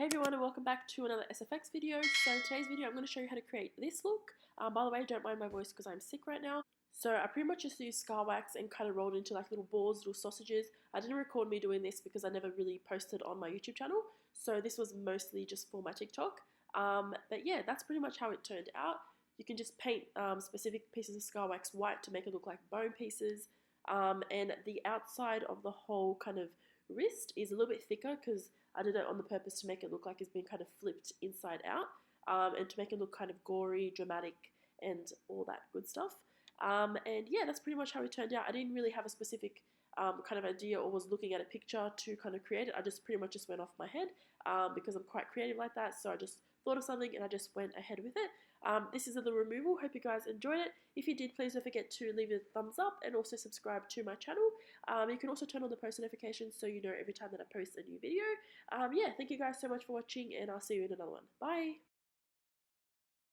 Hey everyone, and welcome back to another SFX video. So in today's video I'm going to show you how to create this look. By the way, don't mind my voice because I'm sick right now. So I pretty much just used scar wax and kind of rolled into like little balls, little sausages. I didn't record me doing this because I never really posted on my YouTube channel. So this was mostly just for my TikTok. But yeah, that's pretty much how it turned out. You can just paint specific pieces of scar wax white to make it look like bone pieces. And the outside of the whole kind of wrist is a little bit thicker because I did it on the purpose to make it look like it's been kind of flipped inside out, and to make it look kind of gory, dramatic, and all that good stuff. And yeah, that's pretty much how it turned out. I didn't really have a specific kind of idea or was looking at a picture to kind of create it. I just pretty much just went off my head because I'm quite creative like that. So I just thought of something and I just went ahead with it. This is a little removal. Hope you guys enjoyed it. If you did, please don't forget to leave a thumbs up and also subscribe to my channel. You can also turn on the post notifications so you know every time that I post a new video. Yeah, thank you guys so much for watching, and I'll see you in another one. Bye!